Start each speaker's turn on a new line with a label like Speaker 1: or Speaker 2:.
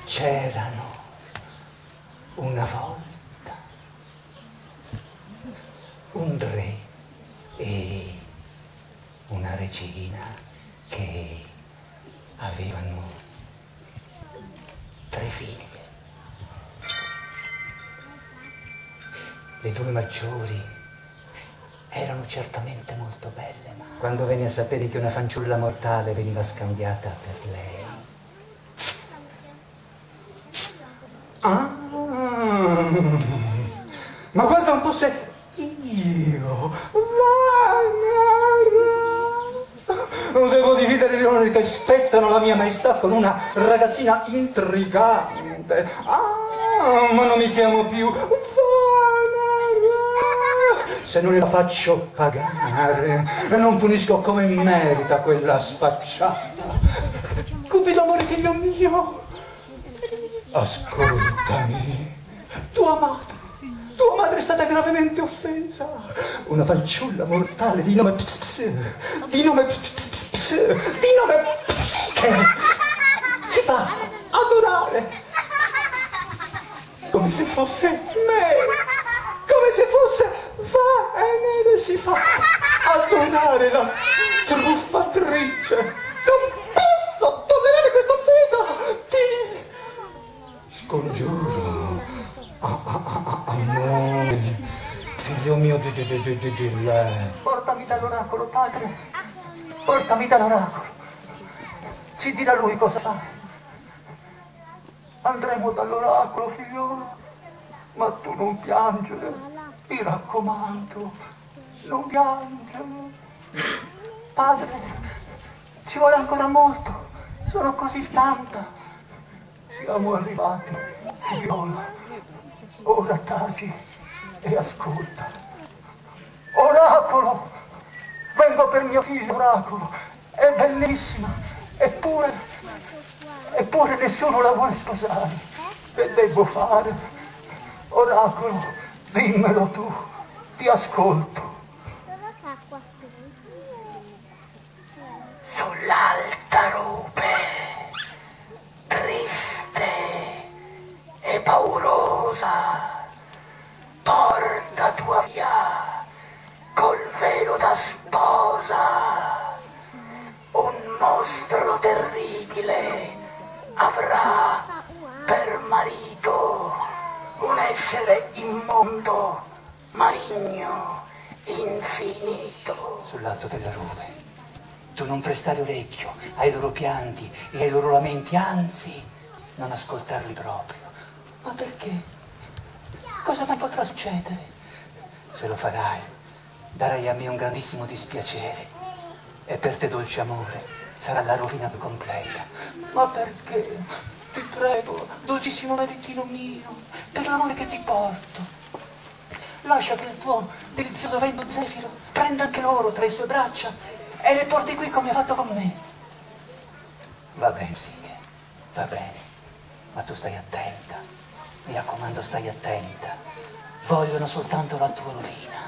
Speaker 1: C'erano una volta un re e una regina che avevano 3 figlie. Le 2 maggiori erano certamente molto belle, ma quando venne a sapere che una fanciulla mortale veniva scambiata per lei, ma guarda un po' se io non devo dividere gli oneri che spettano la mia maestà con una ragazzina intrigante. Ma non mi chiamo più se non la faccio pagare e non punisco come merita quella sfacciata. Cupido amore, figlio mio, ascoltami. Tua madre è stata gravemente offesa. Una fanciulla mortale di nome Psiche si fa adorare come se fosse me, come se fosse Venere, si fa adorare la truffatrice. Non posso tollerare questa offesa, ti scongiuro. Amore, figlio mio di lei. Portami dall'oracolo, padre. Portami dall'oracolo. Ci dirà lui cosa fare. Andremo dall'oracolo, figliolo. Ma tu non piangere. Mi raccomando, non piangere. Padre, ci vuole ancora molto. Sono così stanca. Siamo arrivati, figliola. Ora taci e ascolta. Oracolo! Vengo per mio figlio, oracolo. È bellissima. Eppure nessuno la vuole sposare. Che devo fare? Oracolo, dimmelo tu. Ti ascolto. Sull'alta rupe, triste e paurosa, porta tua via col velo da sposa. Un mostro terribile avrà per marito, un essere immondo, maligno, infinito. Sull'alto della rupe, tu non prestare orecchio ai loro pianti e ai loro lamenti, anzi, non ascoltarli proprio. Ma perché? Cosa mai potrà succedere? Se lo farai, darai a me un grandissimo dispiacere e per te, dolce amore, sarà la rovina più completa. Ma perché? Ti prego, dolcissimo meritino mio, per l'amore che ti porto. Lascia che il tuo delizioso vento zefiro prenda anche loro tra le sue braccia e le porti qui come ha fatto con me. Va bene, Psiche, va bene, ma tu stai attenta. Mi raccomando, stai attenta. Vogliono soltanto la tua rovina.